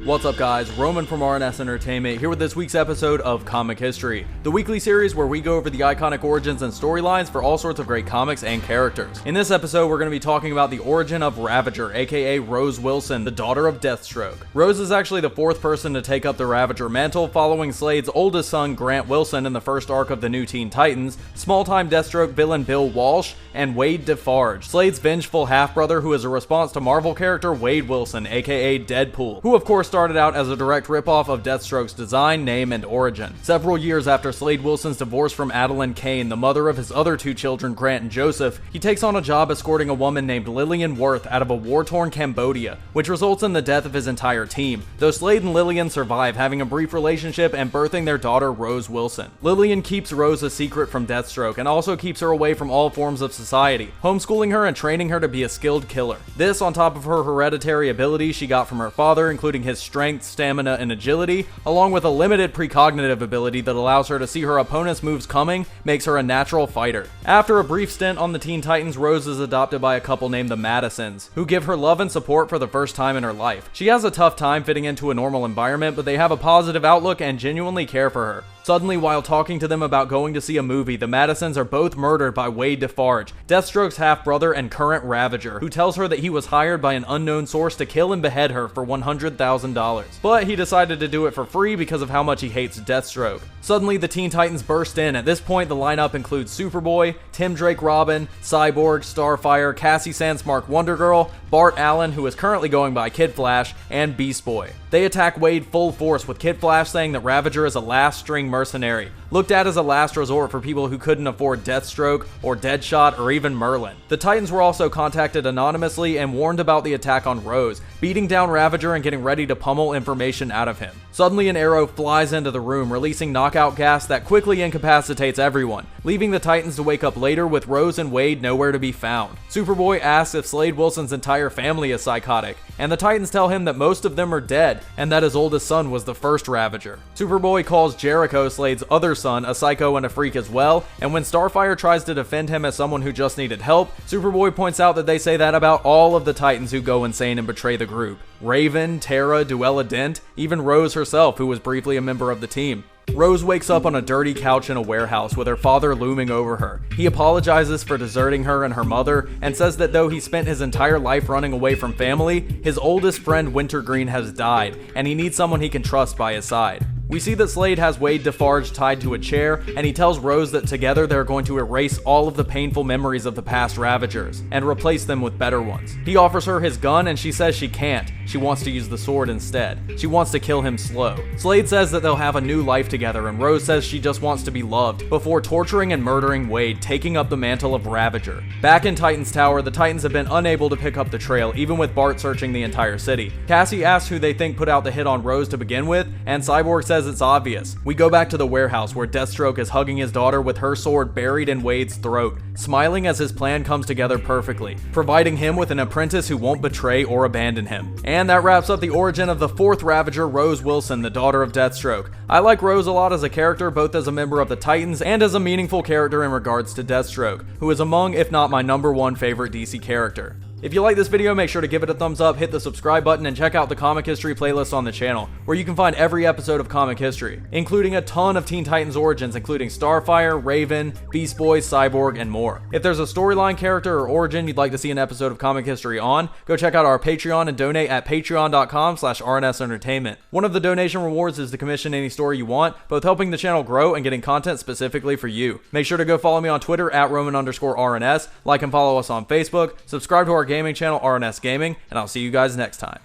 What's up guys, Roman from RNS Entertainment here with this week's episode of Comic History, the weekly series where we go over the iconic origins and storylines for all sorts of great comics and characters. In this episode we're going to be talking about the origin of Ravager, aka Rose Wilson, the daughter of Deathstroke. Rose is actually the fourth person to take up the Ravager mantle, following Slade's oldest son Grant Wilson in the first arc of the new Teen Titans, small-time Deathstroke villain Bill Walsh, and Wade Defarge, Slade's vengeful half-brother who is a response to Marvel character Wade Wilson, aka Deadpool, who of course started out as a direct ripoff of Deathstroke's design, name, and origin. Several years after Slade Wilson's divorce from Adeline Kane, the mother of his other two children, Grant and Joseph, he takes on a job escorting a woman named Lillian Worth out of a war-torn Cambodia, which results in the death of his entire team, though Slade and Lillian survive, having a brief relationship and birthing their daughter Rose Wilson. Lillian keeps Rose a secret from Deathstroke and also keeps her away from all forms of society, homeschooling her and training her to be a skilled killer. This on top of her hereditary abilities she got from her father, including his strength, stamina, and agility, along with a limited precognitive ability that allows her to see her opponent's moves coming, makes her a natural fighter. After a brief stint on the Teen Titans, Rose is adopted by a couple named the Madisons, who give her love and support for the first time in her life. She has a tough time fitting into a normal environment, but they have a positive outlook and genuinely care for her. Suddenly, while talking to them about going to see a movie, the Madisons are both murdered by Wade Defarge, Deathstroke's half-brother and current Ravager, who tells her that he was hired by an unknown source to kill and behead her for $100,000. But he decided to do it for free because of how much he hates Deathstroke. Suddenly, the Teen Titans burst in. At this point, the lineup includes Superboy, Tim Drake Robin, Cyborg, Starfire, Cassie Sandsmark Wonder Girl, Bart Allen, who is currently going by Kid Flash, and Beast Boy. They attack Wade full force, with Kid Flash saying that Ravager is a last-string mercenary, looked at as a last resort for people who couldn't afford Deathstroke or Deadshot or even Merlin. The Titans were also contacted anonymously and warned about the attack on Rose, beating down Ravager and getting ready to pummel information out of him. Suddenly an arrow flies into the room, releasing knockout gas that quickly incapacitates everyone, leaving the Titans to wake up later with Rose and Wade nowhere to be found. Superboy asks if Slade Wilson's entire family is psychotic, and the Titans tell him that most of them are dead, and that his oldest son was the first Ravager. Superboy calls Jericho, Slade's other son, a psycho and a freak as well, and when Starfire tries to defend him as someone who just needed help, Superboy points out that they say that about all of the Titans who go insane and betray the group. Raven, Tara, Duella Dent, even Rose herself, who was briefly a member of the team. Rose wakes up on a dirty couch in a warehouse with her father looming over her. He apologizes for deserting her and her mother, and says that though he spent his entire life running away from family, his oldest friend Wintergreen has died, and he needs someone he can trust by his side. We see that Slade has Wade Defarge tied to a chair, and he tells Rose that together they're going to erase all of the painful memories of the past Ravagers, and replace them with better ones. He offers her his gun, and she says she can't. She wants to use the sword instead. She wants to kill him slow. Slade says that they'll have a new life together, and Rose says she just wants to be loved, before torturing and murdering Wade, taking up the mantle of Ravager. Back in Titan's Tower, the Titans have been unable to pick up the trail, even with Bart searching the entire city. Cassie asks who they think put out the hit on Rose to begin with, and Cyborg says it's obvious. We go back to the warehouse where Deathstroke is hugging his daughter with her sword buried in Wade's throat, smiling as his plan comes together perfectly, providing him with an apprentice who won't betray or abandon him. And that wraps up the origin of the fourth Ravager, Rose Wilson, the daughter of Deathstroke. I like Rose a lot as a character, both as a member of the Titans and as a meaningful character in regards to Deathstroke, who is among, if not my #1 favorite DC character. If you like this video, make sure to give it a thumbs up, hit the subscribe button, and check out the Comic History playlist on the channel, where you can find every episode of Comic History, including a ton of Teen Titans origins, including Starfire, Raven, Beast Boy, Cyborg, and more. If there's a storyline, character, or origin you'd like to see an episode of Comic History on, go check out our Patreon and donate at patreon.com/RNS Entertainment. One of the donation rewards is to commission any story you want, both helping the channel grow and getting content specifically for you. Make sure to go follow me on Twitter at Roman_RNS, like and follow us on Facebook, subscribe to our gaming channel RNS Gaming, and I'll see you guys next time.